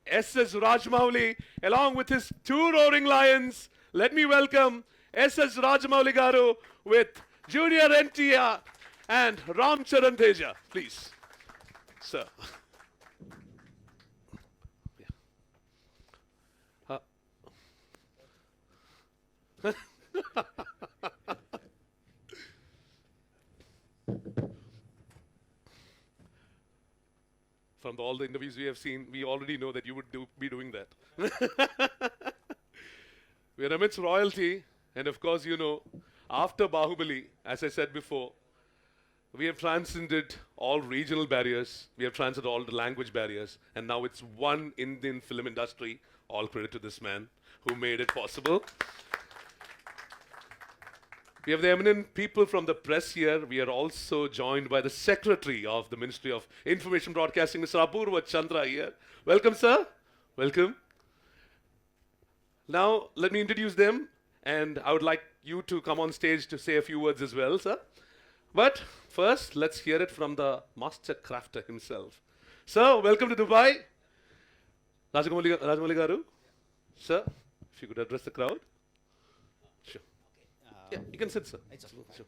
SS Rajamouli, along with his two roaring lions. Let me welcome SS Rajamouli Garu with Junior NTR and Ram Charan Teja, please, sir. Uh, From all the interviews we have seen, we already know that you would be doing that. We're amidst royalty, and of course, after Bahubali, as I said before, we have transcended all regional barriers, we have transcended all the language barriers, and now it's one Indian film industry. All credit to this man who made it possible. We have the eminent people from the press here. We are also joined by the Secretary of the Ministry of Information Broadcasting, Mr. Apurva Chandra here. Welcome, sir. Welcome. Now, let me introduce them, and I would like you to come on stage to say a few words as well, sir. But first, let's hear it from the master crafter himself. Sir, welcome to Dubai. Rajamouli Garu. Sir, if you could address the crowd. Sure. Yeah, you can sit, sir. Sure.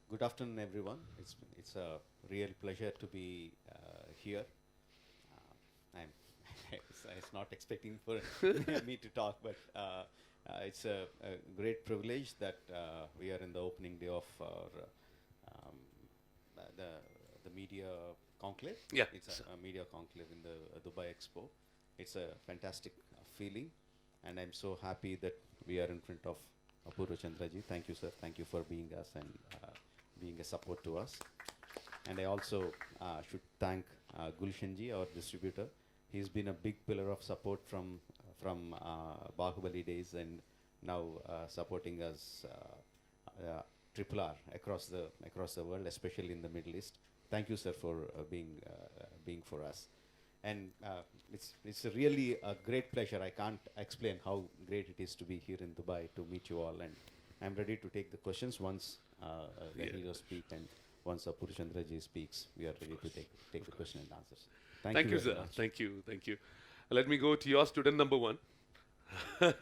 Good afternoon, everyone. It's a real pleasure to be here. I was not expecting for me to talk, but it's a great privilege that we are in the opening day of our, the media conclave. Yeah. It's a media conclave in the Dubai Expo. It's a fantastic feeling, and I'm so happy that we are in front of Apurva Chandraji. Thank you, sir. Thank you for being us and being a support to us. And I also should thank Gulshanji, our distributor. He's been a big pillar of support from Bahubali days, and now supporting us Triple R across the world, especially in the Middle East. Thank you, sir, for being for us. And it's really a great pleasure. I can't explain how great it is to be here in Dubai to meet you all. And I'm ready to take the questions once the heroes speak, and once Apurva Chandraji speaks, we are ready to take the question and answers. Thank you, sir. Much. Thank you. Let me go to your student number one. I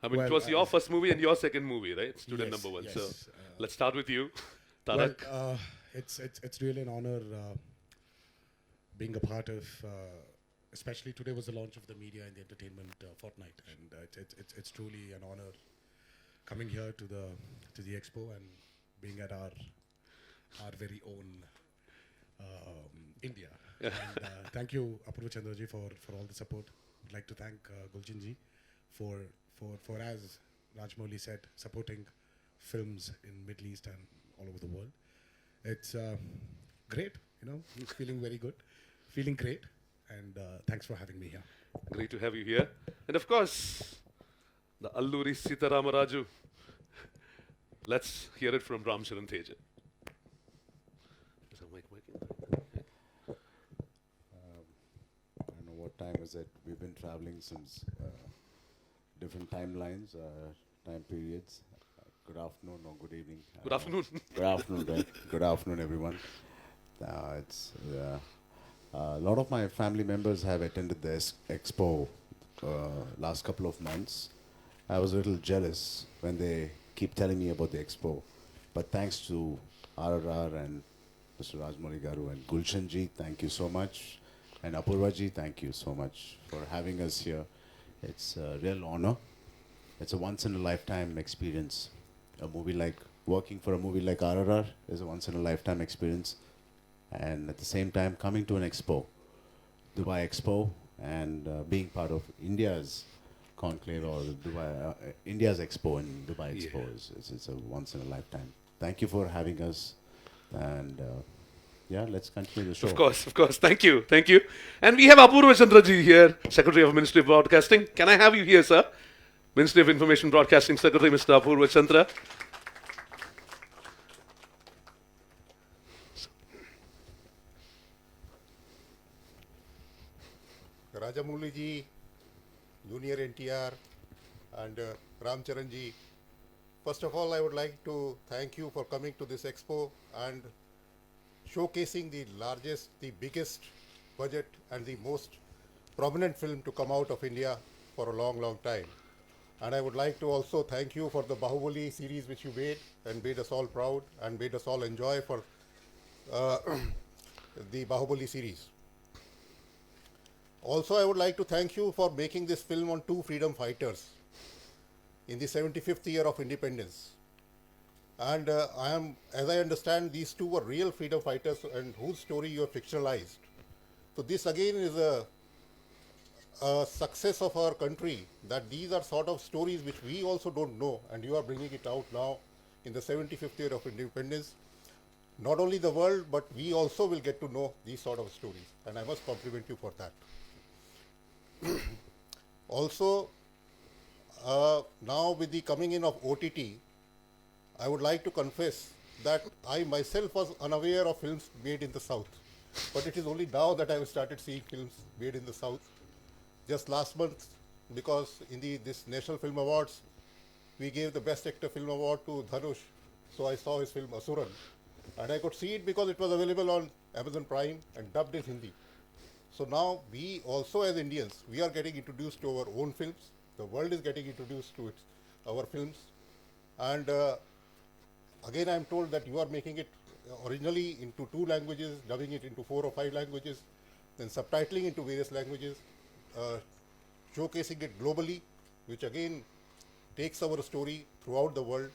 mean, it was your first movie and your second movie, right? Student number one. Yes. So let's start with you, Tarak. Well, it's really an honor being a part of, especially today was the launch of the media and the entertainment fortnight, and it's truly an honor coming here to the expo and being at our very own India. Yeah. And thank you, Apurva Chandraji, for all the support. I'd like to thank Gulshanji for as Rajamouli said, supporting films in Middle East and all over the world. It's great, it's feeling very good, feeling great, and thanks for having me here. Great to have you here. And of course, the Alluri Sitaramaraju. Let's hear it from Ram Charan Teja. Is that mic working? I don't know what time is it. We've been traveling since different timelines, time periods. Good afternoon or good evening. Good afternoon. Good afternoon, right? Good afternoon, everyone. A lot of my family members have attended this expo last couple of months. I was a little jealous when they keep telling me about the expo. But thanks to RRR and Mr. Rajamouli Garu and Gulshanji, thank you so much. And Apurvaji, thank you so much for having us here. It's a real honor. It's a once-in-a-lifetime experience. Working for a movie like RRR is a once-in-a-lifetime experience. And at the same time, coming to an expo, Dubai Expo, and being part of India's conclave or India's expo in Dubai Expo it's a once-in-a-lifetime. Thank you for having us. And let's continue the show. Of course. Thank you. And we have Apurva Chandraji here, Secretary of Ministry of Broadcasting. Can I have you here, sir? Ministry of Information Broadcasting Secretary, Mr. Apurva Chandra. Rajamouli ji, Junior NTR, and Ram Charan ji. First of all, I would like to thank you for coming to this expo and showcasing the largest, the biggest budget and the most prominent film to come out of India for a long, long time. And I would like to also thank you for the Bahubali series which you made and made us all proud and made us all enjoy for the Bahubali series. Also, I would like to thank you for making this film on two freedom fighters in the 75th year of independence. And as I understand, these two were real freedom fighters and whose story you have fictionalized. So this again is a success of our country, that these are sort of stories which we also don't know, and you are bringing it out now in the 75th year of independence. Not only the world, but we also will get to know these sort of stories, and I must compliment you for that. Also, now with the coming in of OTT, I would like to confess that I myself was unaware of films made in the South. But it is only now that I have started seeing films made in the South. Just last month, because in this National Film Awards, we gave the Best Actor Film Award to Dhanush. So I saw his film Asuran. And I could see it because it was available on Amazon Prime and dubbed in Hindi. So now we also as Indians, we are getting introduced to our own films. The world is getting introduced to our films. And again, I am told that you are making it originally into 2 languages, dubbing it into 4 or 5 languages, then subtitling into various languages, showcasing it globally, which again takes our story throughout the world.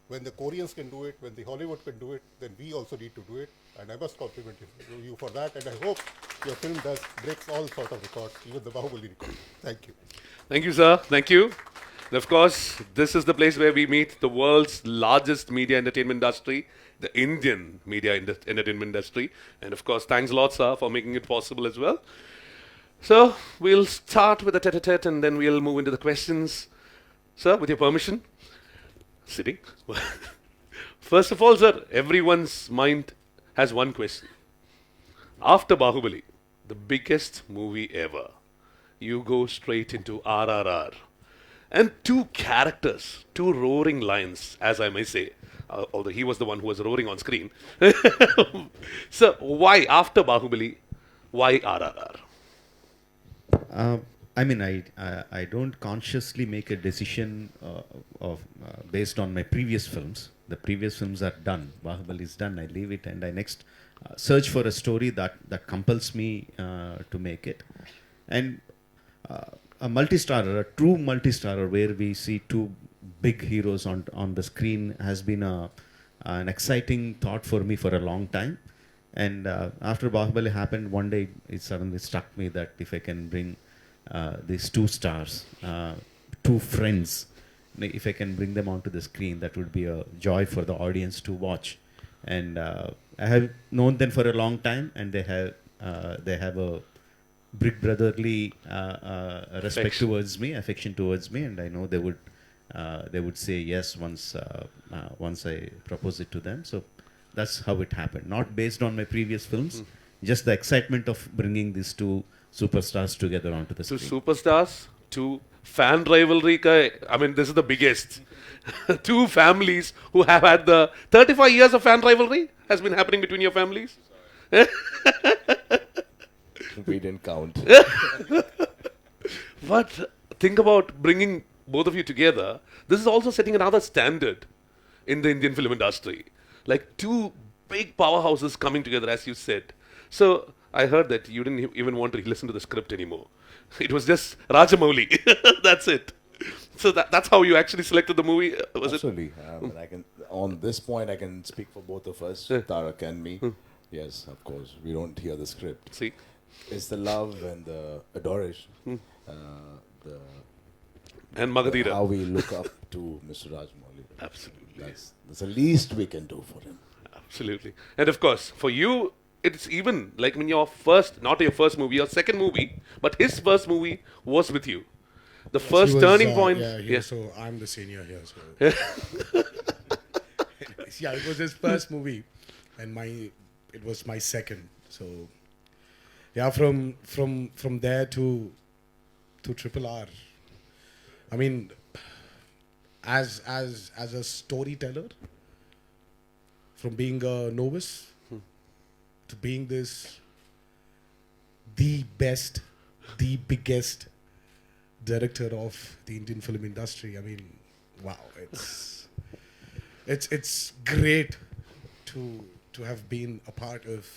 When the Koreans can do it, when the Hollywood can do it, then we also need to do it. And I must compliment you for that. And I hope your film breaks all sort of records, even the Bahubali record. Thank you. Thank you, sir. Thank you. And of course, this is the place where we meet the world's largest media entertainment industry, the Indian media entertainment industry. And of course, thanks a lot, sir, for making it possible as well. So, we'll start with the tete-a-tete and then we'll move into the questions. Sir, with your permission. Sitting. First of all, sir, everyone's mind has one question. After Bahubali, the biggest movie ever, you go straight into RRR. And 2 characters, 2 roaring lions, as I may say, although he was the one who was roaring on screen. So, why after Bahubali, why RRR? I mean, I don't consciously make a decision based on my previous films. The previous films are done. Bahubali is done. I leave it and I next search for a story that compels me to make it. And a multi-starrer, a true multi-starrer, where we see 2 big heroes on the screen has been an exciting thought for me for a long time. And after Bahubali happened, one day it suddenly struck me that if I can bring these 2 stars, 2 friends, if I can bring them onto the screen, that would be a joy for the audience to watch. And I have known them for a long time, and they have a big brotherly respect towards me, affection towards me, and I know they would say yes once I propose it to them. So that's how it happened. Not based on my previous films, just the excitement of bringing these 2 superstars together onto the screen. 2 superstars, 2 fan rivalry. I mean, this is the biggest. 2 families who have had the 35 years of fan rivalry has been happening between your families. We didn't count. But think about bringing both of you together. This is also setting another standard in the Indian film industry. Like 2 big powerhouses coming together, as you said. So I heard that you didn't even want to listen to the script anymore. It was just Rajamouli. That's it. So that's how you actually selected the movie, was Absolutely. I can, on this point, I can speak for both of us, Tarak and me. Yes, of course. We don't hear the script. it? See? It's the love and the adoration. And Magadira. How we look up to Mr. Rajamouli. Absolutely. That's the least we can do for him. Absolutely. And of course, for you, it's even like when your first, not your first movie, your second movie, but his first movie was with you. The first He was, turning point. Yeah, so I'm the senior here. So. Yeah, it was his first movie, and it was my second. So yeah, from there to Triple R. I mean, as a storyteller, from being a novice to being this the best, the biggest director of the Indian film industry. I mean, wow, it's great to have been a part of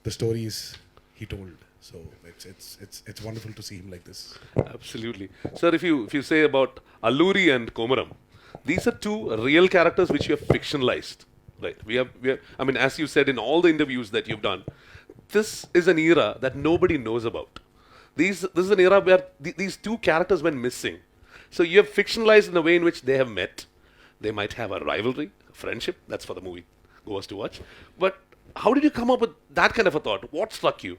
the stories he told. So it's wonderful to see him like this. Absolutely. Sir, if you say about Alluri and Komaram, these are two real characters which you have fictionalized. Right. We have I mean, as you said in all the interviews that you've done, this is an era that nobody knows about. This is an era where these two characters went missing. So you have fictionalized in a way in which they have met. They might have a rivalry, a friendship. That's for the movie goers to watch. But how did you come up with that kind of a thought? What struck you?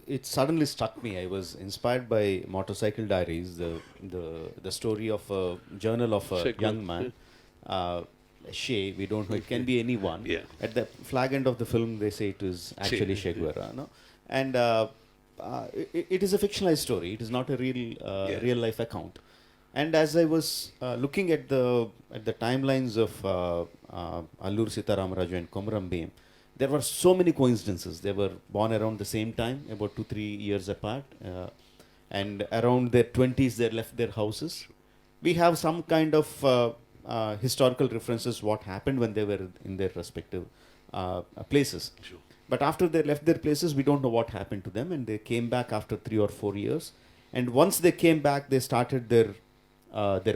It suddenly struck me. I was inspired by Motorcycle Diaries, the story of a journal of a Shekhar, young man. Shay, we don't know, it can be anyone. Yeah. At the flag end of the film, they say it is actually Che Guevara. No? And it is a fictionalized story. It is not a real life account. And as I was looking at the timelines of Allur Sitaramraju and Komaram Bhim, there were so many coincidences. They were born around the same time, about 2-3 years apart, and around their 20s they left their houses. We have some kind of historical references what happened when they were in their respective places. Sure. But after they left their places, we don't know what happened to them, and they came back after 3 or 4 years. And once they came back, they started their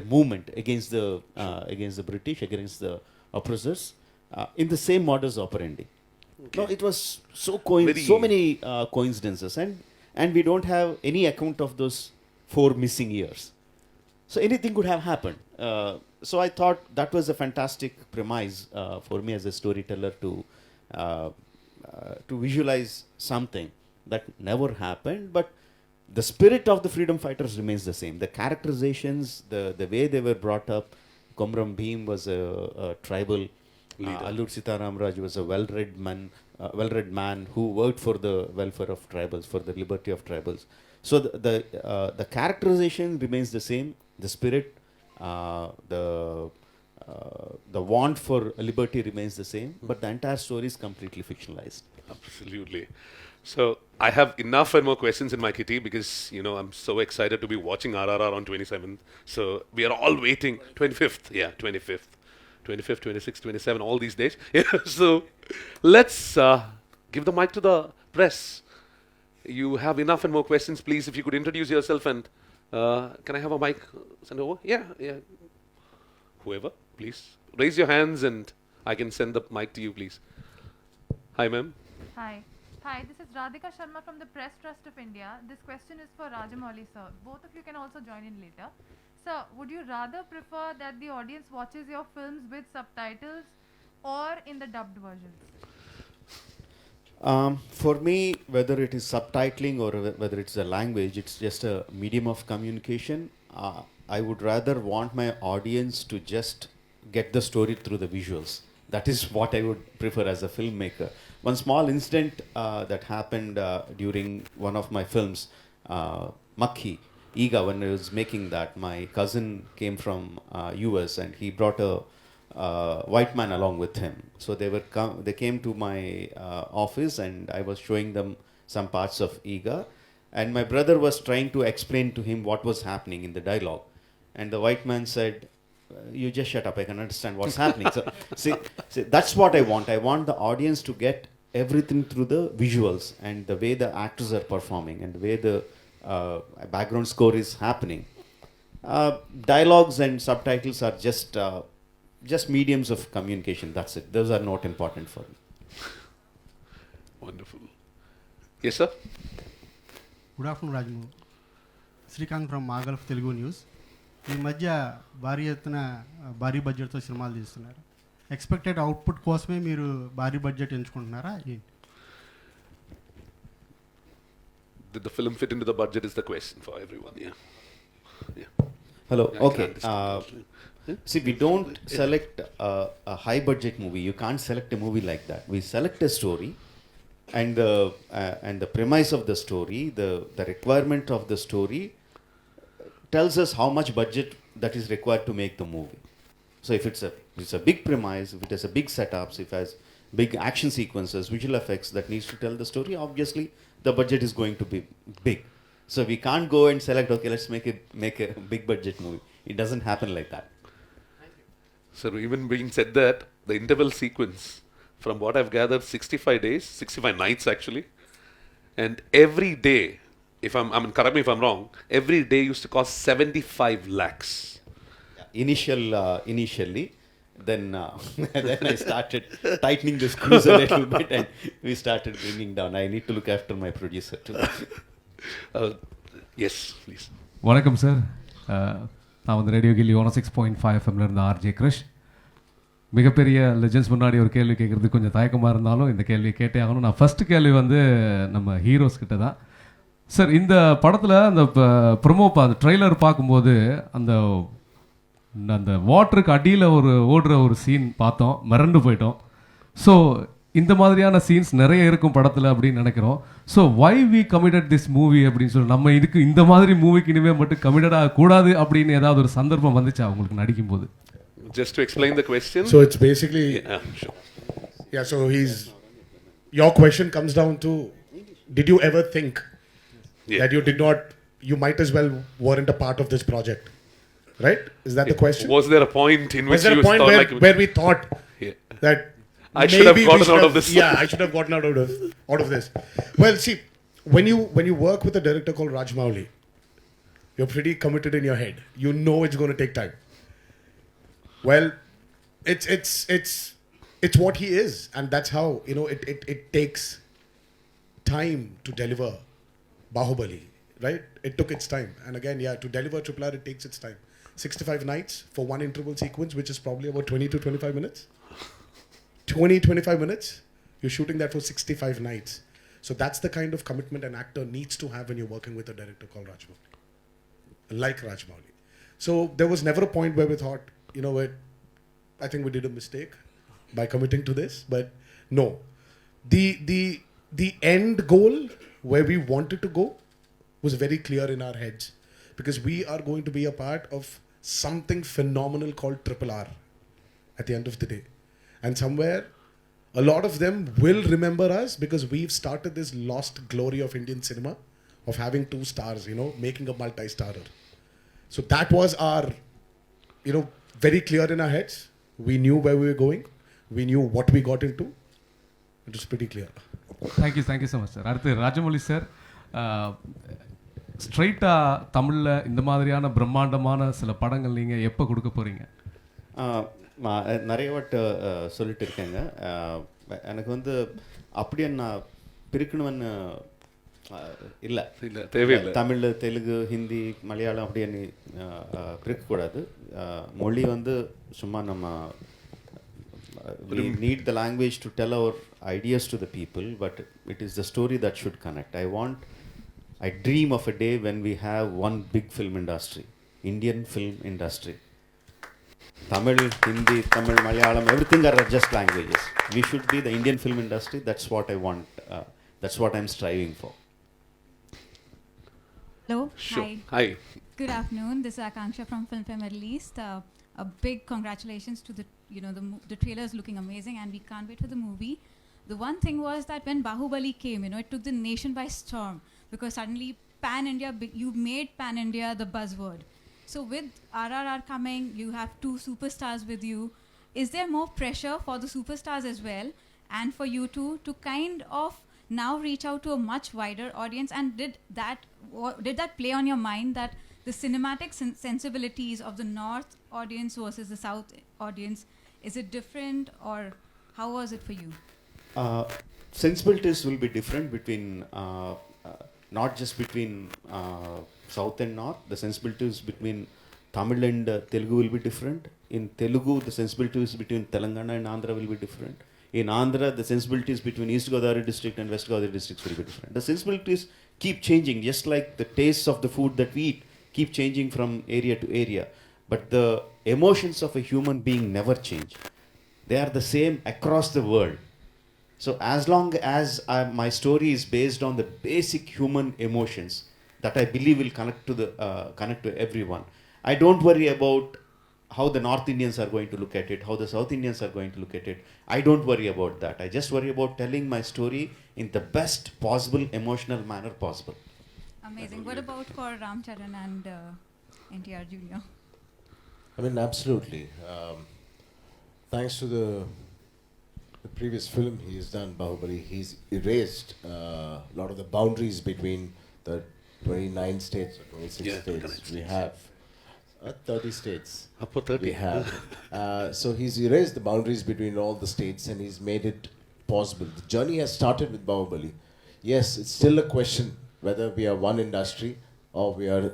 movement against the British, against the oppressors, in the same modus operandi. Okay. No, it was so many coincidences, and we don't have any account of those 4 missing years. So anything could have happened. So I thought that was a fantastic premise for me as a storyteller to visualize something that never happened, but the spirit of the freedom fighters remains the same. The characterizations, the way they were brought up. Komaram Bhim was a tribal leader. Allur Sitaramraj was a well-read man who worked for the welfare of tribals, for the liberty of tribals. So the characterization remains the same. The spirit, the want for liberty remains the same, but the entire story is completely fictionalized. Absolutely. So I have enough and more questions in my kitty because, I'm so excited to be watching RRR on 27th. So we are all waiting. 25th. Yeah, 25th. 25th, 26th, 27th, all these days. Yeah, so let's give the mic to the press. You have enough and more questions. Please, if you could introduce yourself and can I have a mic sent over? Yeah. Whoever, please. Raise your hands and I can send the mic to you, please. Hi, ma'am. Hi, this is Radhika Sharma from the Press Trust of India. This question is for Rajamouli, sir. Both of you can also join in later. Sir, would you rather prefer that the audience watches your films with subtitles or in the dubbed versions? For me, whether it is subtitling or whether it's a language, it's just a medium of communication. I would rather want my audience to just get the story through the visuals. That is what I would prefer as a filmmaker. One small incident that happened during one of my films, Makhi, Iga, when I was making that, my cousin came from US and he brought a white man along with him. So they came to my office and I was showing them some parts of Iga. And my brother was trying to explain to him what was happening in the dialogue. And the white man said, you just shut up, I can understand what's happening. So see, that's what I want. I want the audience to get everything through the visuals and the way the actors are performing and the way the background score is happening. Dialogues and subtitles are just mediums of communication. That's it. Those are not important for me. Wonderful. Yes, sir? Good afternoon, Rajamouli. Srikanth from Magalf Telugu News. ఈ మధ్య భారీ ఎత్తున భారీ బడ్జెట్తో సినిమాలు తీస్తున్నారు. Expected output కోసమే మీరు భారీ budget ఎంచుకుంటున్నారా? Did the film fit into the budget is the question for everyone. Yeah. Hello. Yeah, Okay. See, we don't select a high budget movie. You can't select a movie like that. We select a story and the premise of the story, the requirement of the story tells us how much budget that is required to make the movie. So if it's a it's a big premise, if it has a big setups, if it has big action sequences, visual effects that needs to tell the story, obviously the budget is going to be big. So we can't go and select, okay, let's make a big budget movie. It doesn't happen like that. So even being said that, the interval sequence, from what I've gathered, 65 days, 65 nights actually, and every day, correct me if I'm wrong, every day used to cost 75 lakhs. Initially, then then I started tightening the screws a little bit, and we started bringing down. I need to look after my producer too. Yes, please. வணக்கம் sir, நான் வந்து radio கில்லி 106.5 எஃப்எம்ல இருந்த RJ கிருஷ். மிகப்பெரிய legends முன்னாடி ஒரு கேள்வி கேட்குறது கொஞ்சம் தயக்கமாக இருந்தாலும் இந்த கேள்வி கேட்டே ஆகணும். நான் ஃபஸ்ட்டு கேள்வி வந்து நம்ம ஹீரோஸ் கிட்ட தான். சார், இந்த படத்தில் அந்த ப்ரொமோ அந்த ட்ரெய்லர் பார்க்கும்போது அந்த அந்த வாட்டருக்கு அடியில் ஓடுற ஒரு சீன் பார்த்தோம், மிரண்டு போயிட்டோம். ஸோ இந்த மாதிரியான சீன்ஸ் நிறைய இருக்கும் படத்தில் அப்படின்னு நினைக்கிறோம். So why we committed this movie அப்படின்னு சொல்லி, நம்ம இதுக்கு இந்த மாதிரி மூவிக்கு இனிமேல் மட்டும் கமிட்டட் ஆகக்கூடாது அப்படின்னு ஏதாவது ஒரு சந்தர்ப்பம் வந்துச்சா உங்களுக்கு நடிக்கும்போது? Just to explain the question. So it's basically, sure. Yeah, so your question comes down to, did you ever think that you might as well weren't a part of this project? Right? Is that the question? Was there a point in which Was there you a point thought where we thought that I should have maybe we gotten out of this? Yeah, I should have gotten out of this. Well, see, when you work with a director called Rajamouli, you're pretty committed in your head. You know it's going to take time. Well, it's what he is, and that's how, you know, it takes time to deliver Bahubali, right? It took its time, and again, yeah, to deliver RRR, it takes its time. 65 nights for one interval sequence, which is probably about 20 to 25 minutes. 25 minutes, you're shooting that for 65 nights. So that's the kind of commitment an actor needs to have when you're working with a director called Rajamouli, like Rajamouli. So there was never a point where we thought, you know what, I think we did a mistake by committing to this. But no, the end goal where we wanted to go was very clear in our heads, because we are going to be a part of something phenomenal called RRR at the end of the day. And somewhere, a lot of them will remember us because we've started this lost glory of Indian cinema, of having 2 stars, you know, making a multi-starrer. So that was our, you know, very clear in our heads. We knew where we were going. We knew what we got into. It was pretty clear. Thank you so much sir. அடுத்து Rajamouli sir, ஸ்ட்ரைட்டாக தமிழில் இந்த மாதிரியான பிரம்மாண்டமான சில படங்கள் நீங்கள் எப்போ கொடுக்க போகிறீங்க? நிறைய வாட்டு சொல்லிட்டு இருக்கேங்க. எனக்கு வந்து அப்படியே நான் பிரிக்கணும்னு இல்லை, தேவையில்லை. தமிழ், தெலுங்கு, ஹிந்தி, மலையாளம் அப்படின்னு பிரிக்கக்கூடாது. மொழி வந்து சும்மா நம்ம we need the language to tell our ideas to the people, but it is the story that should connect. I dream of a day when we have one big film industry, Indian film industry. Tamil, Hindi, Malayalam, everything are just languages. We should be the Indian film industry. That's what I want. That's what I'm striving for. Hello. Sure. Hi. Hi. Good afternoon. This is Akanksha from Film Fair Middle East. A big congratulations to the trailer is looking amazing, and we can't wait for the movie. The one thing was that when Bahubali came, you know, it took the nation by storm, because suddenly Pan India, you made Pan India the buzzword. So with RRR coming, you have 2 superstars with you. Is there more pressure for the superstars as well, and for you to kind of now reach out to a much wider audience? And did that play on your mind, that the cinematic sensibilities of the North audience versus the South audience, is it different, or how was it for you? Sensibilities will be different between not just between South and North. The sensibilities between Tamil and Telugu will be different. In Telugu, the sensibilities between Telangana and Andhra will be different. In Andhra, the sensibilities between East Godavari district and West Godavari districts will be different. The sensibilities keep changing, just like the tastes of the food that we eat keep changing from area to area. But the emotions of a human being never change. They are the same across the world. So as long as my story is based on the basic human emotions that I believe will connect to everyone, I don't worry about how the North Indians are going to look at it, how the South Indians are going to look at it. I don't worry about that. I just worry about telling my story in the best possible emotional manner possible. Amazing. What about for Ram Charan and NTR Jr.? I mean, absolutely. Thanks to the previous film he's done, Bahubali, he's erased a lot of the boundaries between the 29 states or 26 states we have. 30 states we have. So he's erased the boundaries between all the states and he's made it possible. The journey has started with Bahubali. Yes, it's still a question whether we are one industry or we are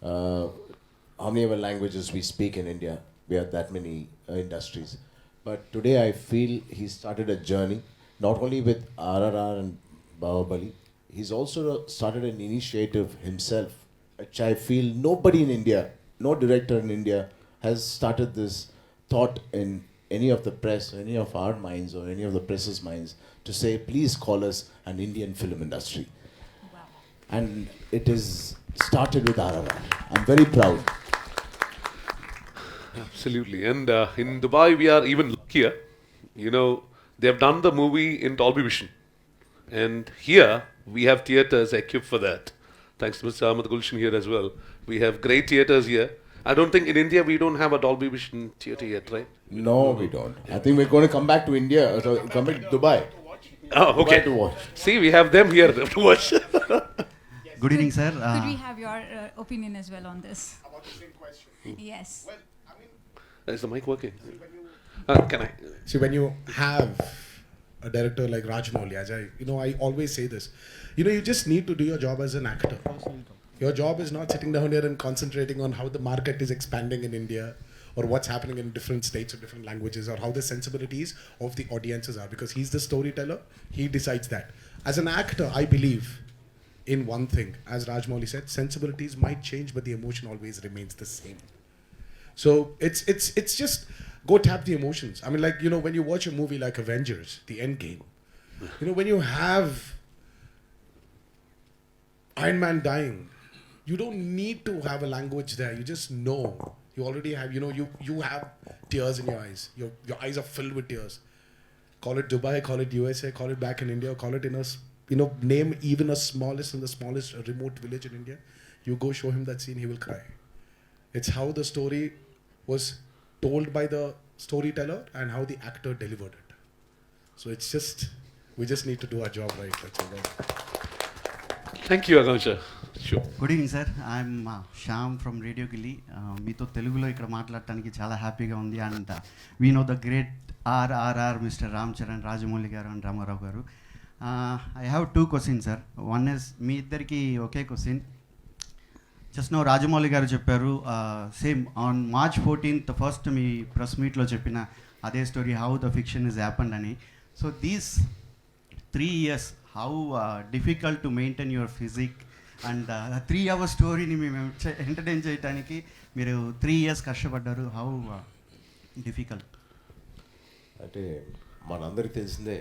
how many ever languages we speak in India. We have that many industries. But today I feel he started a journey, not only with RRR and Bahubali, he's also started an initiative himself, which I feel nobody in India, no director in India has started this thought in any of the press, any of our minds or any of the press's minds to say, please call us an Indian film industry. Wow. And it is started with RRR. I'm very proud. Absolutely. And in Dubai, we are even luckier. You know, they have done the movie in Dolby Vision. And here, we have theatres equipped for that. Thanks to Mr. Ahmed Gulshan here as well. We have great theatres here. I don't think in India we don't have a Dolby Vision theatre yet, right? No, we don't. I think we're going to come back to India, come back to Dubai. Oh, okay. Dubai to watch. See, we have them here to watch. Good evening, sir. Could we have your opinion as well on this? About the same question. Yes. Well, I mean, Is the mic working? Can I? see, when you have a director like Rajamouli, I always say this, you just need to do your job as an actor. Your job is not sitting down here and concentrating on how the market is expanding in India or what's happening in different states or different languages or how the sensibilities of the audiences are, because he's the storyteller, he decides that. As an actor, I believe in one thing, as Rajamouli said, sensibilities might change, but the emotion always remains the same. So it's just go tap the emotions. I mean, like, when you watch a movie like Avengers, the Endgame, when you have Iron Man dying, you don't need to have a language there. You just know. You already have, you have tears in your eyes. Your eyes are filled with tears. Call it Dubai, call it USA, call it back in India, call it in a, name even the smallest remote village in India. You go show him that scene, he will cry. It's how the story was told by the storyteller and how the actor delivered it. So we just need to do our job right. That's all. Thank you, Akansha. Sure. Good evening sir I'm Shyam from radio Gilli. మీతో తెలుగులో ఇక్కడ మాట్లాడటానికి చాలా హ్యాపీగా ఉంది. And we know the great RRR mister Ram Charan, Rajamouli garu and Ramarao garu. I have 2 questions sir. One is మీ ఇద్దరికి ఒకే question. Just now Rajamouli garu చెప్పారు same on March 14th first మీ ప్రెస్ మీట్లో చెప్పిన అదే story, how the fiction is happened అని. So these 3 years, how difficult to maintain your physique and 3 hour స్టోరీని మేము ఎంటర్టైన్ చేయడానికి మీరు 3 years కష్టపడ్డారు. How difficult? అంటే మనందరికీ తెలిసిందే,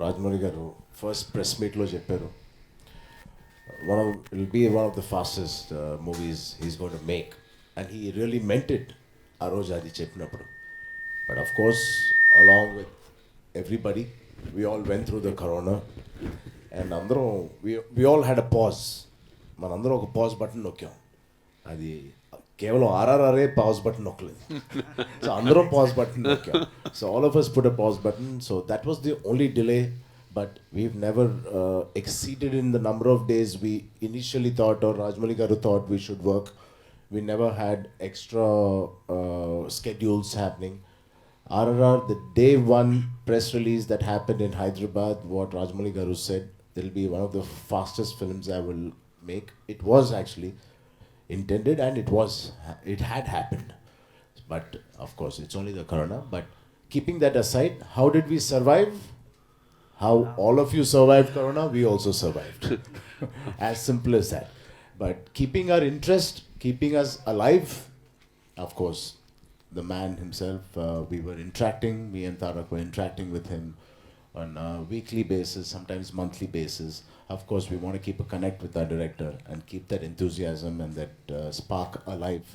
రాజమౌళి గారు ఫస్ట్ ప్రెస్ మీట్లో చెప్పారు, it will be one of the fastest movies he's going to make, and he really meant it ఆ రోజు అది చెప్పినప్పుడు. But of course, along with everybody, we all went through the corona, and అందరం we all had a pause. మనందరం ఒక pause button నొక్కాం. అది కేవలం RRR pause button నొక్కలేదు. సో అందరం పాజ్ బటన్ నొక్కాం. So all of us put a pause button. So that was the only delay. But we've never exceeded in the number of days we initially thought, or Rajamouli garu thought we should work. We never had extra schedules happening. RRR, the day one press release that happened in Hyderabad, what Rajamouli garu said, it'll be one of the fastest films I will make. It was actually intended, and it had happened. But of course, it's only the corona. But keeping that aside, how did we survive? How all of you survived corona, we also survived. As simple as that. But keeping our interest, keeping us alive, of course, the man himself, we were interacting, me and Tarak were interacting with him on a weekly basis, sometimes monthly basis. Of course, we want to keep a connect with our director and keep that enthusiasm and that spark alive.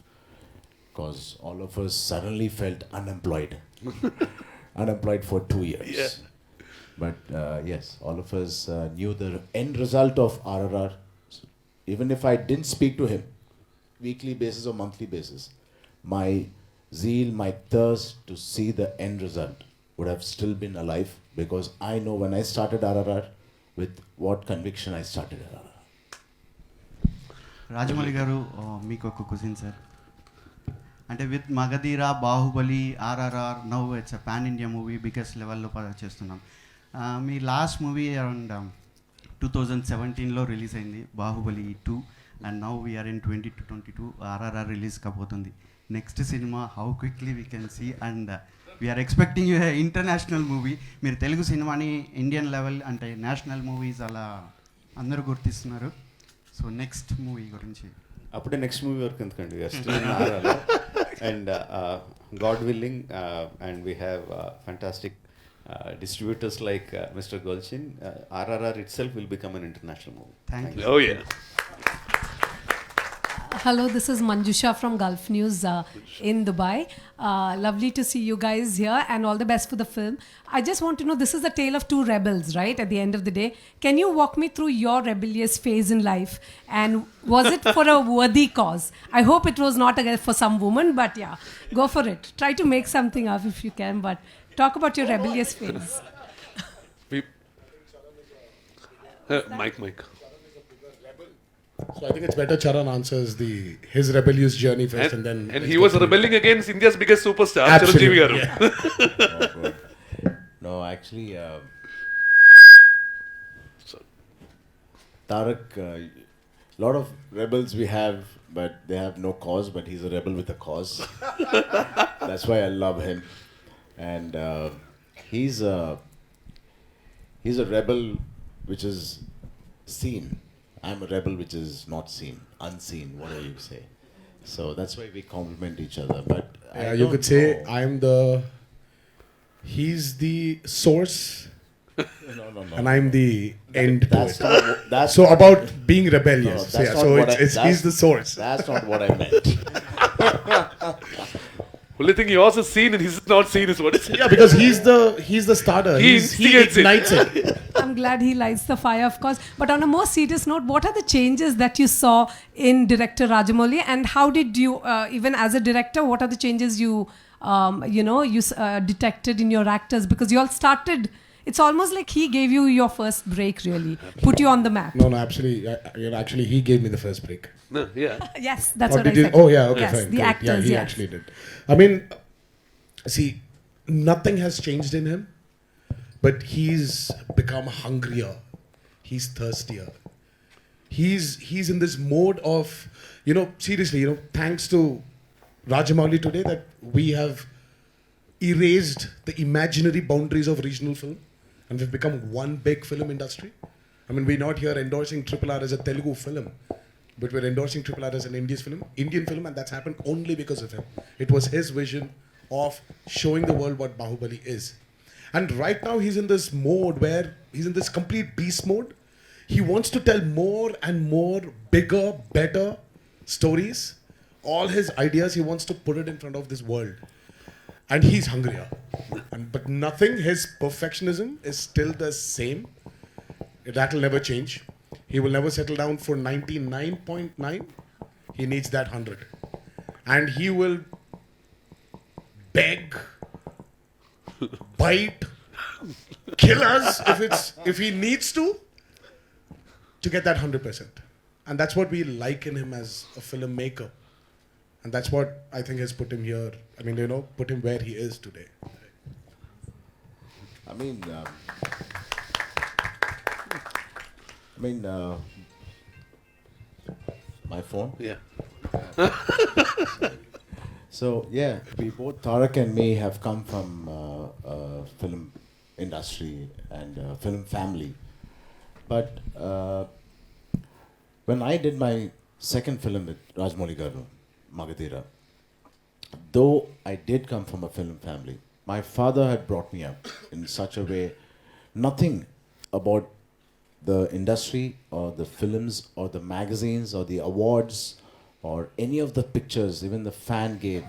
because all of us suddenly felt unemployed. Unemployed for 2 years. Yeah. But yes, all of us knew the end result of RRR. Even if I didn't speak to him, weekly basis or monthly basis, my zeal, my thirst to see the end result would have still been alive, because I know when I started RRR, with what conviction I started RRR. Rajamouli garu మీకు ఒక question sir. అంటే with Magadheera, Baahubali, RRR, now it's a pan India movie, biggest లెవెల్లో చేస్తున్నాం. మీ last movie around 2017లో release అయింది, Baahubali 2, and now we're in 2022 RRR release కాబోతుంది. Next cinema how quickly we can see, and we're expecting you international movie. మీరు తెలుగు సినిమాని Indian level అంటే national movies అలా అందరూ గుర్తిస్తున్నారు. సో నెక్స్ట్ మూవీ గురించి అప్పుడే నెక్స్ట్ మూవీ వరకు ఎందుకండి, and God willing, and we have fantastic distributors like Mr. Golchin, RRR itself will become an international movie. Thank you. Oh yeah. Hello, this is Manjusha from Gulf News in Dubai. Lovely to see you guys here, and all the best for the film. I just want to know, this is a tale of two rebels, right? At the end of the day, can you walk me through your rebellious phase in life? And was it for a worthy cause? I hope it was not for some woman, but yeah, go for it. Try to make something up if you can, but talk about your rebellious phase. Mike. So I think it's better Charan answers his rebellious journey first, and then. And he was rebelling against India's biggest superstar, Absolutely, Charan Garu. Oh, good. No, actually, Tarak, lot of rebels we have, but they have no cause, but he's a rebel with a cause. That's why I love him. And he's a rebel which is seen. I'm a rebel which is not seen, unseen, whatever you say. So that's why we complement each other. But you could say he's the source, no. and I'm the end to That's it. not. That's So not- about being rebellious. No, So, that's yeah, not so what he's that's- the source. That's not what I meant. Only thing yours is seen and his is not seen is what it is. Yeah, because he's the starter. He He instigates it. ignites it. I'm glad he lights the fire, of course. But on a more serious note, what are the changes that you saw in director Rajamouli, and how did you, even as a director, what are the changes you detected in your actors? Because you all started, it's almost like he gave you your first break, really, put you on the map. No, actually, he gave me the first break. No, yeah. Yes, that's Or what I did you? said. Oh yeah, okay, yes, fine. the great. actors, Yeah, he yes. actually did. I mean, see, nothing has changed in him, but he's become hungrier. He's thirstier. He's in this mode of, seriously, thanks to Rajamouli today, that we have erased the imaginary boundaries of regional film, and we've become one big film industry. I mean, we're not here endorsing RRR as a Telugu film, but we're endorsing RRR as an Indian film, and that's happened only because of him. It was his vision of showing the world what Bahubali is. And right now he's in this mode where he's in this complete beast mode. He wants to tell more and more bigger, better stories. All his ideas, he wants to put it in front of this world. And he's hungrier. But nothing, his perfectionism is still the same. That will never change. He will never settle down for 99.9. He needs that 100. And he will beg, bite, kill us if he needs to get that 100%. And that's what we like in him as a filmmaker. And that's what I think has put him here. I mean, put him where he is today. My phone. Yeah. So yeah, we both, Tarak and me, have come from film industry and film family. But when I did my second film with Rajamouli Garu, Magadhira, though I did come from a film family, my father had brought me up in such a way, nothing about the industry or the films or the magazines or the awards or any of the pictures, even the fan gave,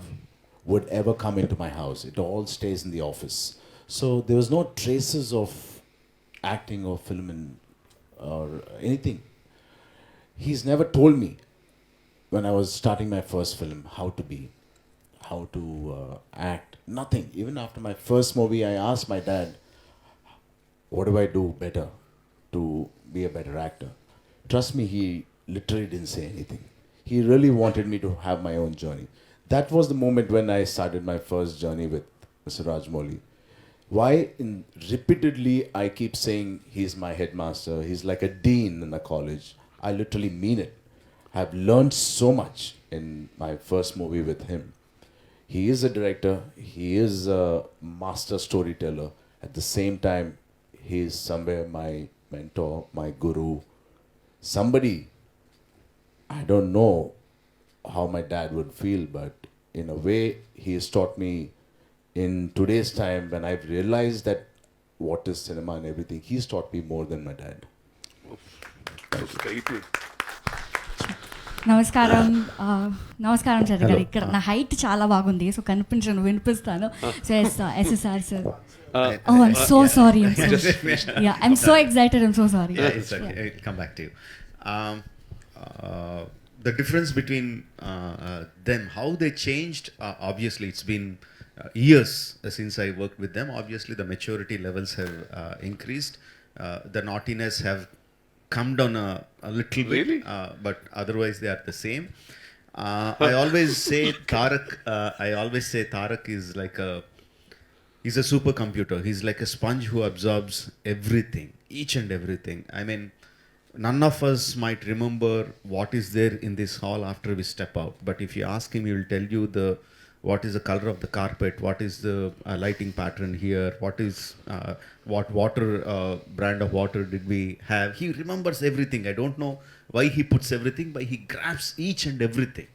would ever come into my house. It all stays in the office. So there was no traces of acting or film or anything. He's never told me when I was starting my first film how to be, how to act, nothing. Even after my first movie, I asked my dad, what do I do better to be a better actor? Trust me, he literally didn't say anything. He really wanted me to have my own journey. That was the moment when I started my first journey with Mr. Rajamouli. Why repeatedly I keep saying he's my headmaster, he's like a dean in a college. I literally mean it. I've learned so much in my first movie with him. He is a director, he is a master storyteller. At the same time, he is somewhere my mentor, my guru. Somebody, I don't know how my dad would feel, but in a way, he has taught me in today's time when I've realized that what is cinema and everything, he's taught me more than my dad. నమస్కారం నమస్కారం చంద్ర గారు. ఇక్కడ నా height చాలా బాగుంది, so కనిపించను, వినిపిస్తాను. So SSR sir. Oh, I'm so sorry. I'm so excited. I'm so sorry. Yeah, it's okay. I'll come back to you. The difference between them, how they changed, obviously it's been years since I worked with them. Obviously the maturity levels have increased. The naughtiness have come down a little bit, but otherwise they are the same. I always say Tarak is like he's a supercomputer. He's like a sponge who absorbs everything, each and everything. I mean, none of us might remember what is there in this hall after we step out. But if you ask him, he will tell you what is the color of the carpet, what is the lighting pattern here, what water brand of water did we have. He remembers everything. I don't know why he puts everything, but he grabs each and everything.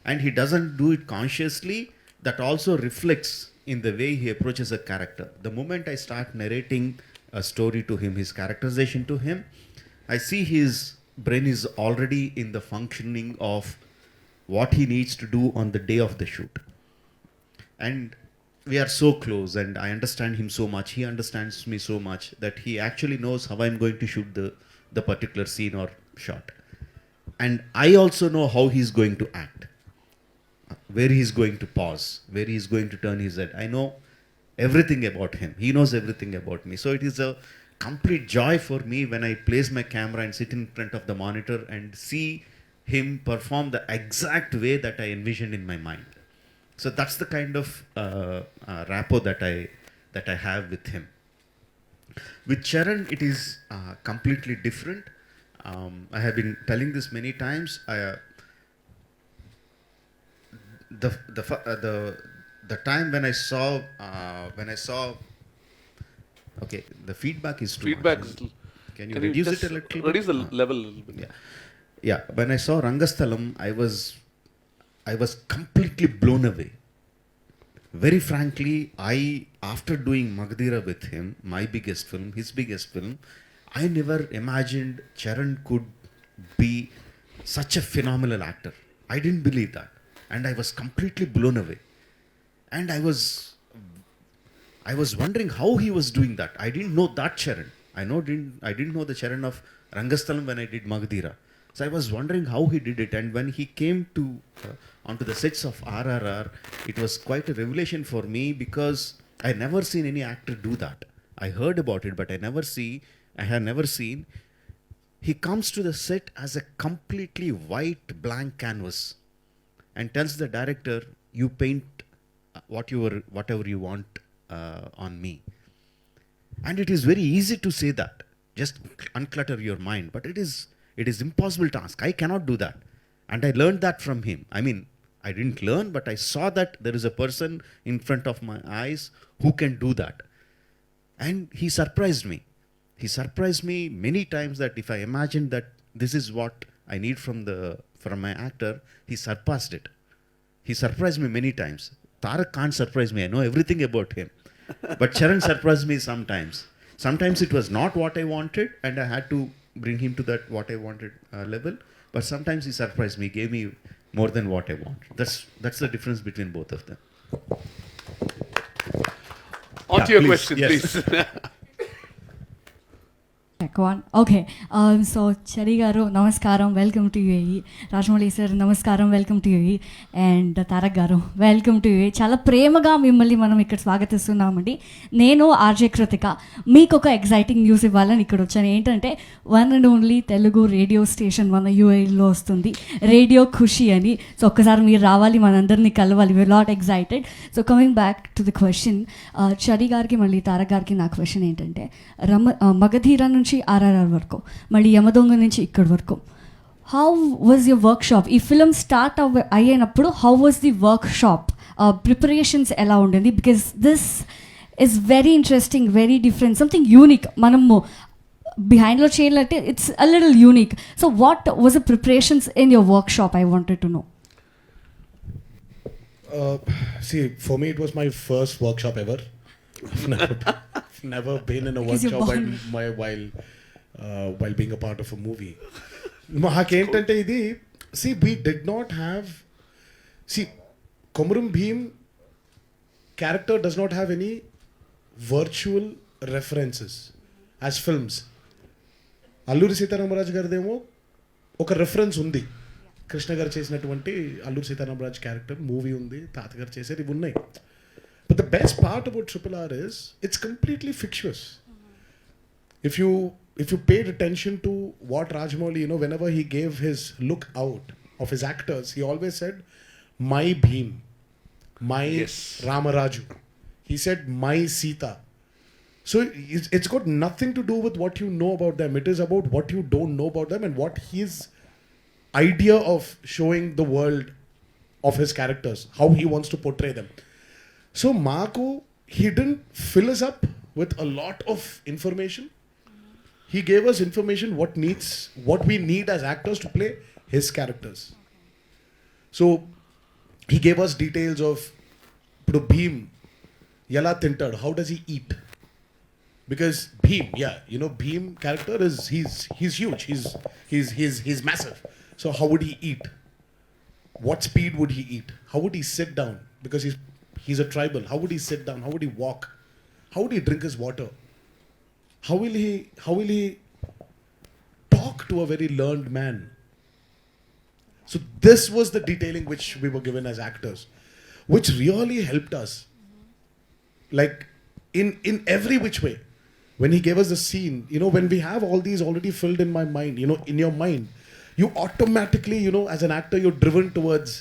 And he doesn't do it consciously. That also reflects in the way he approaches a character. The moment I start narrating a story to him, his characterization to him, I see his brain is already in the functioning of what he needs to do on the day of the shoot. And we are so close, and I understand him so much, he understands me so much, that he actually knows how I'm going to shoot the particular scene or shot. And I also know how he's going to act, where he's going to pause, where he's going to turn his head. I know everything about him. He knows everything about me. So it is a complete joy for me when I place my camera and sit in front of the monitor and see him perform the exact way that I envisioned in my mind. So that's the kind of rapport that I have with him. With Charan, it is completely different. I have been telling this many times. The time when I saw okay, the feedback is too much. Can you reduce it a little? Reduce the level a little bit. Yeah. When I saw Rangasthalam, I was completely blown away. Very frankly, after doing Magdira with him, my biggest film, his biggest film, I never imagined Charan could be such a phenomenal actor. I didn't believe that. And I was completely blown away. And I was wondering how he was doing that. I didn't know that Charan. I didn't know the Charan of Rangasthalam when I did Magdira. So I was wondering how he did it. And when he came onto the sets of RRR, it was quite a revelation for me, because I never seen any actor do that. I heard about it, but I have never seen. He comes to the set as a completely white blank canvas and tells the director, you paint whatever you want on me. And it is very easy to say that. Just unclutter your mind. But it is impossible task. I cannot do that. And I learned that from him. I mean, I didn't learn, but I saw that there is a person in front of my eyes who can do that. And he surprised me. He surprised me many times, that if I imagined that this is what I need from my actor, he surpassed it. He surprised me many times. Tarak can't surprise me. I know everything about him. But Charan surprised me sometimes. Sometimes it was not what I wanted, and I had to bring him to that what I wanted level. but sometimes he surprised me, gave me more than what I want. That's the difference between both of them. On Yeah, to your please. question, Yes. please. Okay so Chari garu నమస్కారం, welcome to UAE. Rajamouli sir నమస్కారం, welcome to UAE. And Tarak garu welcome to UAE. చాలా ప్రేమగా మిమ్మల్ని మనం ఇక్కడ స్వాగతిస్తున్నామండి. నేను RJ Krittika. మీకు ఒక ఎగ్జైటింగ్ న్యూస్ ఇవ్వాలని ఇక్కడ వచ్చాను. ఏంటంటే one and only Telugu radio station మన యూఏఈలో వస్తుంది, రేడియో ఖుషి అని. సో ఒక్కసారి మీరు రావాలి, మనందరినీ కలవాలి. We're lot excited. So coming back to the question, Chari గారికి మళ్ళీ తారక్ గారికి నా క్వశ్చన్ ఏంటంటే, మగధీర నుంచి RRR వరకు, మళ్ళీ యమదొంగ నుంచి ఇక్కడి వరకు, how was your work shop? ఈ ఫిల్మ్ స్టార్ట్ అయ్యేటప్పుడు how was the work shop? Preparations ఎలా ఉండేది? Because this is very interesting, very different, something unique. మనము బిహైండ్లో చేయాలంటే it's a little unique. So what was the preparations in your work shop? I wanted to know. See, for me, it was my first workshop ever. I've never been in a Because you're workshop while being a part of a movie. మాకేంటంటే ఇది, see, we did not have, see, Komuram Bheem character does not have any virtual references as films. Alluri Sitaramaraju గారిదేమో ఒక reference ఉంది, కృష్ణ గారు చేసినటువంటి Alluri Sitaramaraju character movie ఉంది, తాతగారు చేసేది ఇవి ఉన్నాయి. But the best part about RRR is it's completely fictitious. If you paid attention to what Rajamouli, whenever he gave his look out of his actors, he always said, "My Bheem, my Ramaraju." He said, "My Sita." So it's got nothing to do with what you know about them. It is about what you don't know about them and what his idea of showing the world of his characters, how he wants to portray them. So Marco, he didn't fill us up with a lot of information. He gave us information what we need as actors to play his characters. So he gave us details of Bheem, Yala Tintad, how does he eat? Because Bheem, Bheem character is he's huge, he's massive. So how would he eat? What speed would he eat? How would he sit down? Because he's a tribal. How would he sit down? How would he walk? How would he drink his water? How will he talk to a very learned man? So this was the detailing which we were given as actors, which really helped us. Like in every which way. When he gave us the scene, when we have all these already filled in my mind, in your mind, you automatically, as an actor, you're driven towards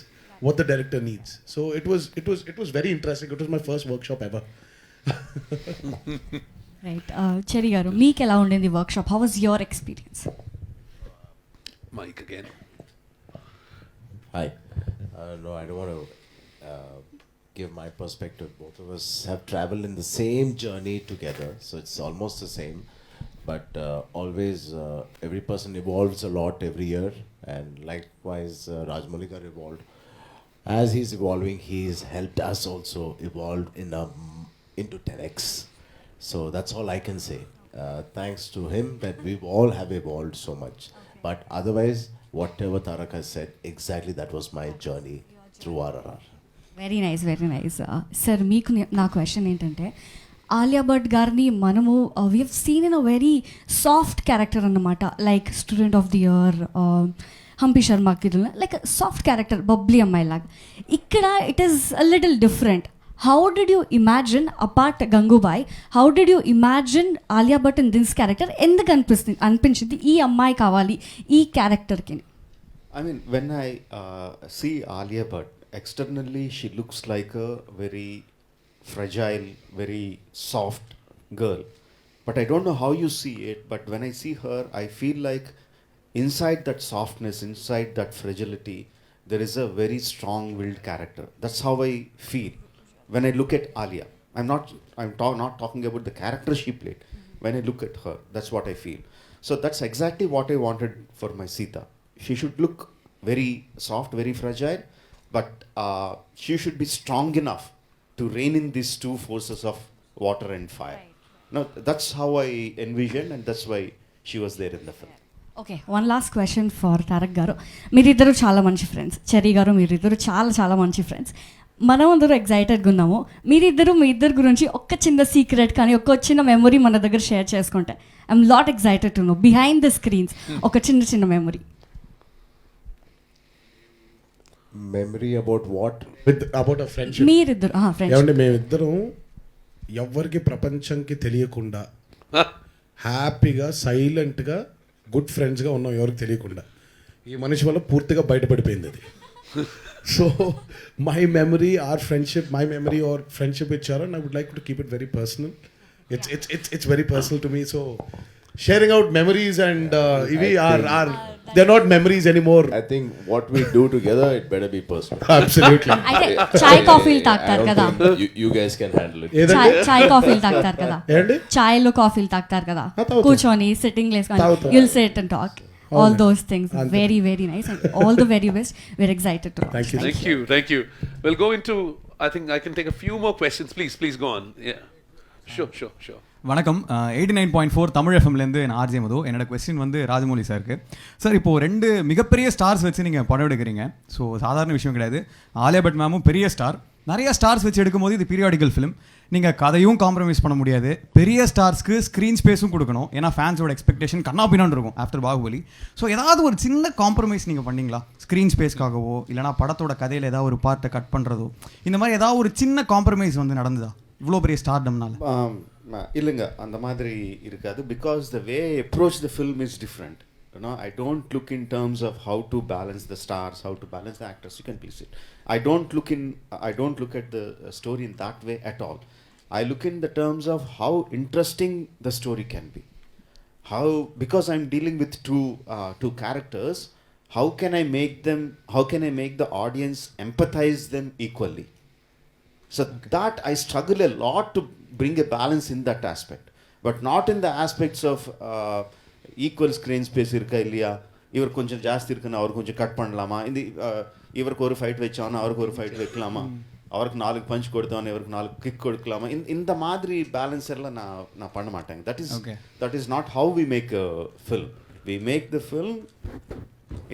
what the director needs. So it was very interesting. It was my first workshop ever. Right. Chari garu, మీకు ఎలా ఉండేది workshop? How was your experience? Mike again. Hi. No, I don't want to give my perspective. Both of us have traveled in the same journey together, so it's almost the same. But always, every person evolves a lot every year, and likewise, Rajamouli got evolved. As he's evolving, he's helped us also evolve into 10x. So that's all I can say. Thanks to him that we all have evolved so much. But otherwise, whatever Tarak has said, exactly that was my journey through RRR. Very nice, very nice. Sir, మీకు నా question ఏంటంటే, ఆలియా భట్ గారిని మనము we have seen in a very soft character అన్నమాట, like student of the year, Hampi శర్మకి like soft character, bubbly అమ్మాయి లాగా. ఇక్కడ it is a little different. How did you imagine apart Gangubai, how did you imagine Alia Bhatt in this character? ఎందుకు అనిపించింది ఈ అమ్మాయి కావాలి ఈ క్యారెక్టర్కి? I mean, when I see Alia Bhatt, externally she looks like a very fragile, very soft girl. But I don't know how you see it, but when I see her, I feel like inside that softness, inside that fragility, there is a very strong-willed character. That's how I feel when I look at Alia. Not talking about the character she played. When I look at her, that's what I feel. So that's exactly what I wanted for my Sita. She should look very soft, very fragile, but she should be strong enough to rein in these two forces of water and fire. Right. Now, that's how I envisioned, and that's why she was there in the film. Okay, one last question for Tarak గారు. మీరిద్దరు చాలా మంచి friends, cherry గారు మీరిద్దరు చాలా చాలా మంచి friends. మనం అందరూ ఎగ్జైటెడ్గా ఉన్నాము. మీ ఇద్దరు గురించి ఒక చిన్న సీక్రెట్ కానీ ఒక చిన్న మెమొరీ మన దగ్గర షేర్ చేసుకుంటే. I'm lot excited to know behind the screens ఒక చిన్న memory. Memory about what? About a friendship. మీరిద్దరు ఏమంటే మేమిద్దరం ఎవరికి ప్రపంచంకి తెలియకుండా హ్యాపీగా సైలెంట్గా గుడ్ ఫ్రెండ్స్గా ఉన్నాం, ఎవరికి తెలియకుండా. ఈ మనిషి వల్ల పూర్తిగా బయటపడిపోయింది అది. So my memory or friendship with Charan, I would like to keep it very personal. It's very personal to me. So sharing out memories and ivi are they're not memories anymore. I think what we do together, it better be personal. Absolutely. అయితే చాయ్ కాఫీలు తాగుతారు కదా, You guys can handle it. చాయ్ కాఫీలు తాగుతారు కదా, చాయ్లో కాఫీలు తాగుతారు కదా, కూర్చొని సిట్టింగ్ వేసుకొని you'll SIT and talk, all those things. Very very nice and all the very best. We're excited to watch. Thank you. We'll go into, I think I can take a few more questions. Please go on. Yeah, sure. வணக்கம். 89.4 தமிழ் எஃப்எம்லேருந்து நான் RJ மது. என்னோட question வந்து ராஜமௌலி சாருக்கு. Sir, இப்போது 2 மிகப்பெரிய stars வச்சு நீங்கள் படம் எடுக்கிறீங்க. ஸோ சாதாரண விஷயம் கிடையாது. ஆலியா பட் மேமும் பெரிய ஸ்டார். நிறைய ஸ்டார்ஸ் வச்சு எடுக்கும்போது இது பீரியாடிக்கல் ஃபிலிம். நீங்கள் கதையும் காம்ப்ரமைஸ் பண்ண முடியாது, பெரிய ஸ்டார்ஸ்க்கு ஸ்க்ரீன் ஸ்பேஸும் கொடுக்கணும். ஏன்னா ஃபேன்ஸோட எக்ஸ்பெக்டேஷன் கண்ணாபின்னான்னு இருக்கும் ஆஃப்டர் பாகுபலி. ஸோ ஏதாவது ஒரு சின்ன காம்ப்ரமைஸ் நீங்கள் பண்ணிங்களா? ஸ்க்ரீன் ஸ்பேஸ்க்காகவோ இல்லைனா படத்தோட கதையில் ஏதாவது ஒரு பார்ட்டை கட் பண்ணுறதோ, இந்த மாதிரி ஏதாவது ஒரு சின்ன காம்ப்ரமைஸ் வந்து நடந்ததா இவ்வளோ பெரிய ஸ்டார்டம்னால? இல்லைங்க, அந்த மாதிரி இருக்காது. Because the way I approach the film is different. I don't look in terms of how to balance the stars, how to balance the actors. You can please it. I don't look at the story in that way at all. I look in the terms of how interesting the story can be. Because I'm dealing with two characters, how can I make the audience empathize them equally? So that I struggle a lot to bring a balance in that aspect, but not in the aspects of equal screen space irka illaya, இவர் கொஞ்சம் ஜாஸ்தி இருக்குன்னு அவர் கொஞ்சம் cut பண்ணலாமா, இந்த இவருக்கு ஒரு fight வச்சோன்னா அவருக்கு ஒரு ஃபைட் வைக்கலாமா, அவருக்கு 4 பஞ்ச் கொடுத்தோன்னு இவருக்கு 4 கிக் கொடுக்கலாமா, இந்த மாதிரி பேலன்ஸ் எல்லாம் நான் பண்ண மாட்டேங்க. that is not how we make a film. We make the film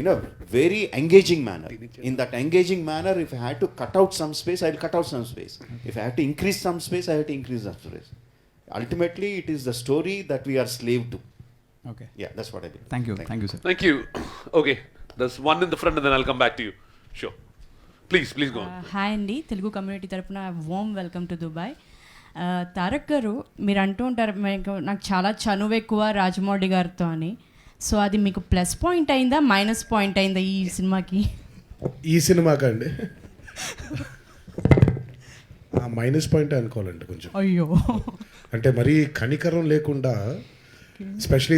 in a very engaging manner. In that engaging manner, if I had to cut out some space, I will cut out some space. If I had to increase some space, I have to increase that space. Ultimately, it is the story that we are slave to. Okay. Yeah, that's what I believe. Thank you, sir. Thank you. Okay, there's one in the front and then I'll come back to you. Sure. Please go on. Hi అండి, Telugu community తరపున warm welcome to Dubai. Tarak garu, మీరు అంటూ ఉంటారు నాకు చాలా చనువు ఎక్కువ రాజమౌళి గారితో అని. సో అది మీకు ప్లస్ పాయింట్ అయిందా, మైనస్ పాయింట్ అయిందా ఈ సినిమాకి? ఈ సినిమాకి అండి మైనస్ పాయింట్ అనుకోవాలండి కొంచెం. అయ్యో, అంటే మరీ కనికరం లేకుండా, especially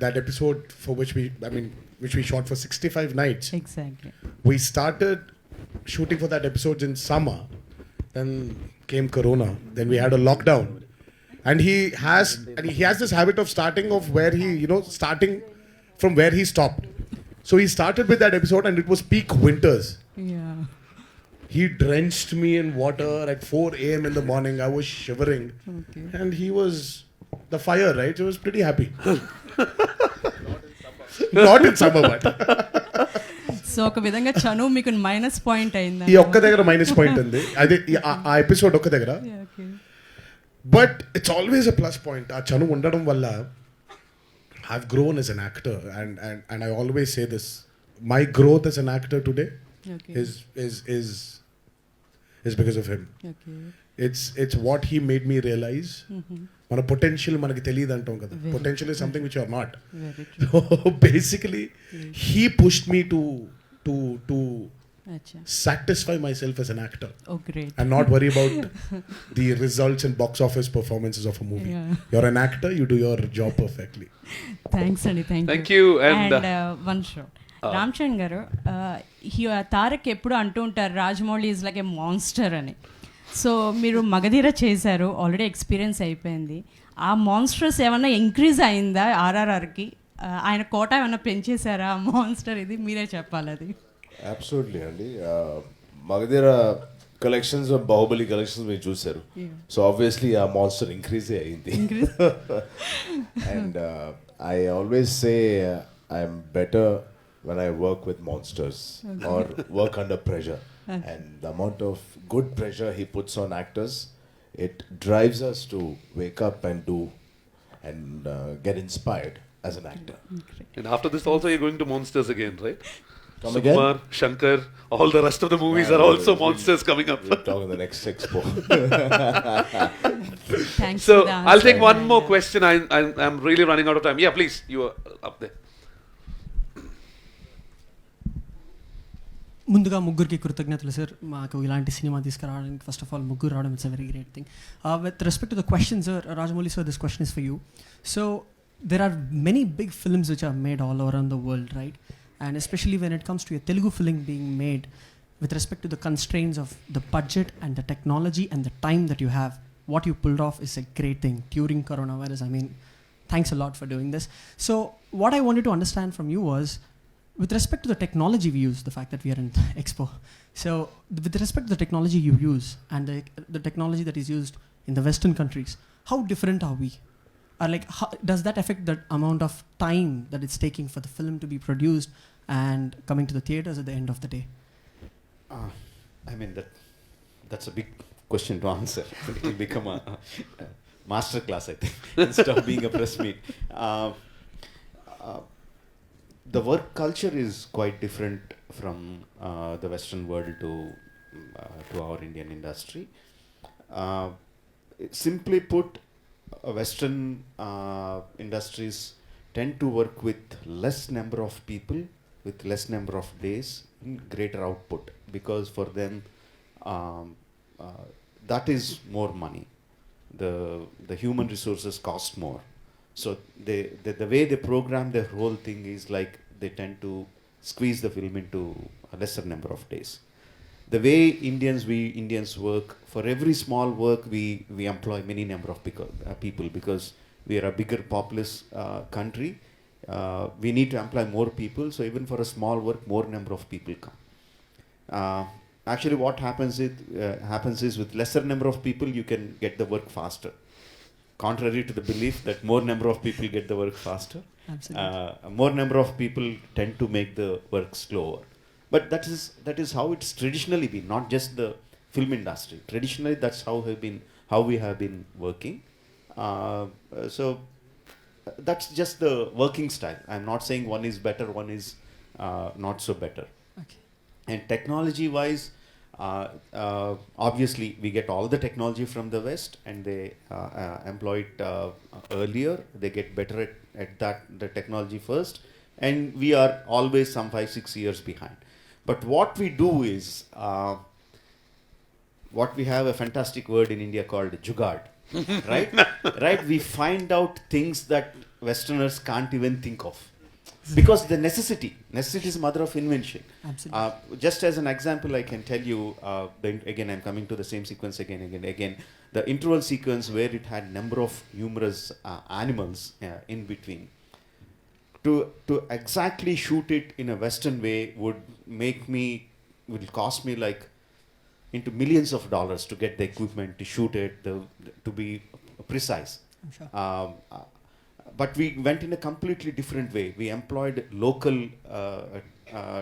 that episode for which we shot for 65 nights. Exactly. We started shooting for that episode in summer, then came Corona, then we had a lockdown, and he has this habit of starting from where he stopped. So he started with that episode and it was peak winters. Yeah. He drenched me in water at 4 a.m. in the morning. I was shivering. Okay. And he was the fire, right? So I was pretty happy. Not in summer, but. So ఒక విధంగా చనువు మీకు minus point అయిందా? ఈ ఒక్క దగ్గర minus point ఉంది, అదే ఆ ఎపిసోడ్ ఒక్క దగ్గర. But it's always a plus point. ఆ చనువు ఉండడం వల్ల I've grown as an actor, and I always say this: my growth as an actor today is because of him. Okay. It's what he made me realize. మన potential మనకి తెలియదు అంటాం కదా. Potential is something which you are not. So basically he pushed me to satisfy myself as an actor. Oh, great. And not worry about the results and box office performances of a movie. Yeah. You're an actor, you do your job perfectly. Thanks Andy, thank you. And one shot. Ramcharan గారు, తారక్ ఎప్పుడు అంటూ ఉంటారు Rajamouli is like A monster అని. So మీరు మగధీర చేశారు, already experience అయిపోయింది. ఆ monsters ఏమన్నా ఇంక్రీజ్ అయిందా RRRకి? ఆయన కోట ఏమన్నా పెంచేశారా? మాన్స్టర్ ఇది మీరే చెప్పాలి. అది అబ్సల్యూట్లీ అండి. Magadheera collections of Bahubali collections మీరు చూసారు. So obviously a monster increase అయింది. And I always say I'm better when I work with monsters or work under pressure. And the amount of good pressure he puts on actors, it drives us to wake up and do and get inspired as an actor. And after this also you're going to monsters again, right? Come Sukumar, again? Shankar, all the rest of the movies are also monsters coming up. We'll talk in the next expo. Thanks So for the I'll take answer. one more question. I'm really running out of time. Yeah, please, you are up there. ముందుగా ముగ్గురికి కృతజ్ఞతలు sir మాకు ఇలాంటి cinema తీసుకురావడానికి first of all ముగ్గురు రావడం it's a very great thing with respect to the question sir Rajamouli sir this question is for you so there are many big films which are made all around the world, right? And especially when it comes to a Telugu film being made, with respect to the constraints of the budget and the technology and the time that you have, what you pulled off is a great thing during coronavirus. I mean, thanks a lot for doing this. So what I wanted to understand from you was, with respect to the technology we use, the fact that we are in Expo, so with respect to the technology you use and the technology that is used in the Western countries, how different are we? Or like, how, does that affect the amount of time that it's taking for the film to be produced and coming to the theaters at the end of the day? I mean, that's a big question to answer. It will become a master class, I think, instead of being a press meet. The work culture is quite different from the Western world to our Indian industry. Simply put, Western industries tend to work with less number of people, with less number of days, greater output, because for them that is more money. The human resources cost more. So the way they program their whole thing is like they tend to squeeze the film into a lesser number of days. The way Indians work, for every small work we employ many number of people because we are a bigger populous country. We need to employ more people, so even for a small work, more number of people come. Actually, what happens is with lesser number of people, you can get the work faster. Contrary to the belief that more number of people get the work faster, more number of people tend to make the work slower. But that is how it's traditionally been, not just the film industry. Traditionally, that's how we have been working. So that's just the working style. I'm not saying one is better, one is not so better. Okay. And technology-wise, obviously we get all the technology from the West, and they employ it earlier. They get better at the technology first, and we are always some 5-6 years behind. But what we do is, what we have a fantastic word in India called jugaad, right? Right? We find out things that Westerners can't even think of. Because the necessity is mother of invention. Absolutely. Just as an example, I can tell you, again, I'm coming to the same sequence again. The interval sequence where it had number of numerous animals in between. To exactly shoot it in a Western way will cost me like into millions of dollars to get the equipment to shoot it, to be precise. I'm sure. But we went in a completely different way. We employed local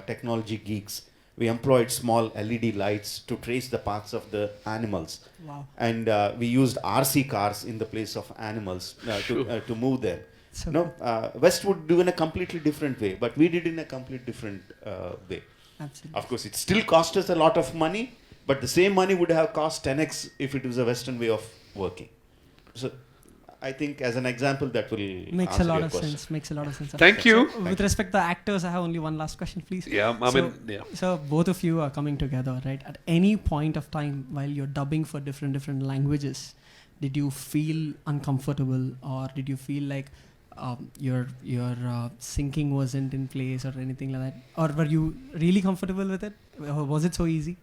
technology geeks. We employed small LED lights to trace the paths of the animals. Wow. And we used RC cars in the place of animals to move there. So West would do in a completely different way, but we did in a completely different way. Absolutely. Of course, it still cost us a lot of money, but the same money would have cost 10x if it was a Western way of working. So I think as an example that will makes answer a lot your of question. sense. Makes a lot of sense. Thank you. So, with respect to the actors, I have only one last question, please. Yeah, I mean, yeah. So both of you are coming together, right? At any point of time while you're dubbing for different languages, did you feel uncomfortable, or did you feel like your syncing wasn't in place or anything like that, or were you really comfortable with it? Or was it so easy?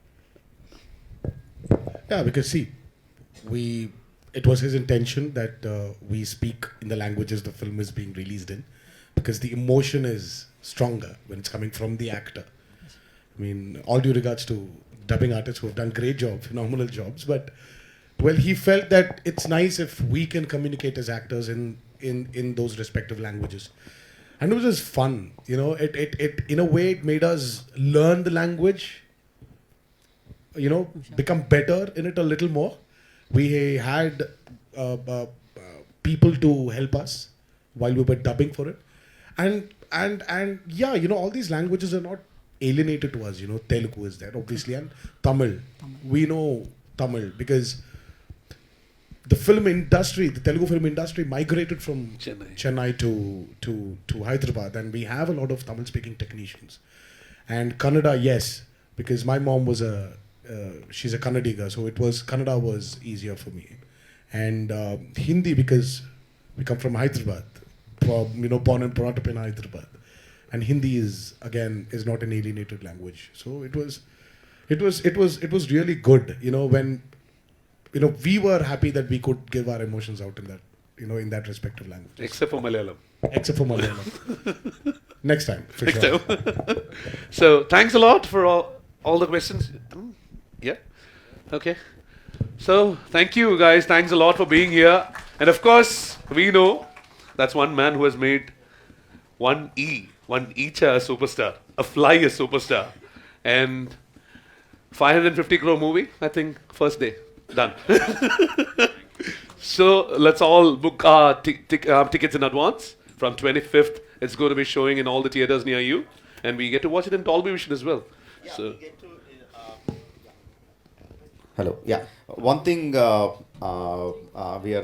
Yeah, because see, it was his intention that we speak in the languages the film is being released in, because the emotion is stronger when it's coming from the actor. I mean, all due regards to dubbing artists who have done great jobs, phenomenal jobs, but well, he felt that it's nice if we can communicate as actors in those respective languages. And it was just fun, you know, it in a way it made us learn the language, you know, become better in it a little more. We had people to help us while we were dubbing for it. And yeah, you know, all these languages are not alienated to us, you know. Telugu is there, obviously, and Tamil. We know Tamil because the film industry, the Telugu film industry migrated from Chennai to Hyderabad, and we have a lot of Tamil-speaking technicians. And Kannada, yes, because my mom was she's a Kannadiga, so Kannada was easier for me. And Hindi, because we come from Hyderabad, you know, born and brought up in Hyderabad. And Hindi is not an alienated language. So it was really good, you know, when, you know, we were happy that we could give our emotions out in that, you know, in that respective language. Except for Malayalam. Except for Malayalam. Next time, for Next sure. time. So thanks a lot for all the questions. Yeah. Okay. So thank you guys. Thanks a lot for being here. And of course, we know that's one man who has made one Echa a superstar, a Fly a superstar, and 550 crore movie, I think, first day. Done. So let's all book our tickets in advance. From 25th, it's going to be showing in all the theaters near you, and we get to watch it in Dolby Vision as well. Yeah, So. we get to, hello. Yeah. One thing we are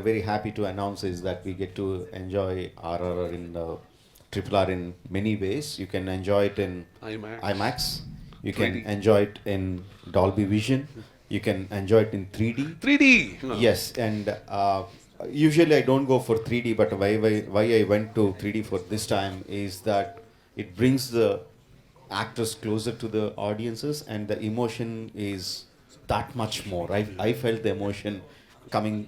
very happy to announce is that we get to enjoy RRR in RRR in many ways. You can enjoy it in IMAX. You can 3D. enjoy it in Dolby Vision. You can enjoy it in 3D. 3D. No. Yes, and usually I don't go for 3D, but why I went to 3D for this time is that it brings the actors closer to the audiences, and the emotion is that much more. I felt the emotion coming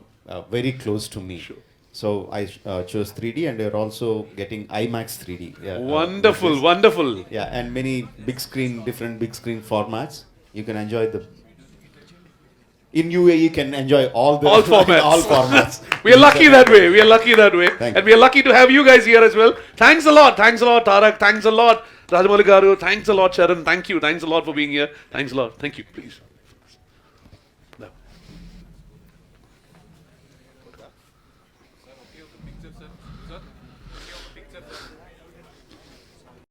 very close to me. Sure. So I chose 3D, and they're also getting IMAX 3D. Yeah, Wonderful, wonderful. Yeah, and many different big screen formats. You can enjoy in UAE, you can enjoy all formats. all formats. We are lucky that way. We are lucky that way. Thank And we are lucky to have you guys here as well. Thanks a lot. Thanks a lot, Tarak. Thanks a lot, Rajamouli garu. Thanks a lot, Charan. Thank you. Thanks a lot for being here. Thanks a lot. Thank you. Please.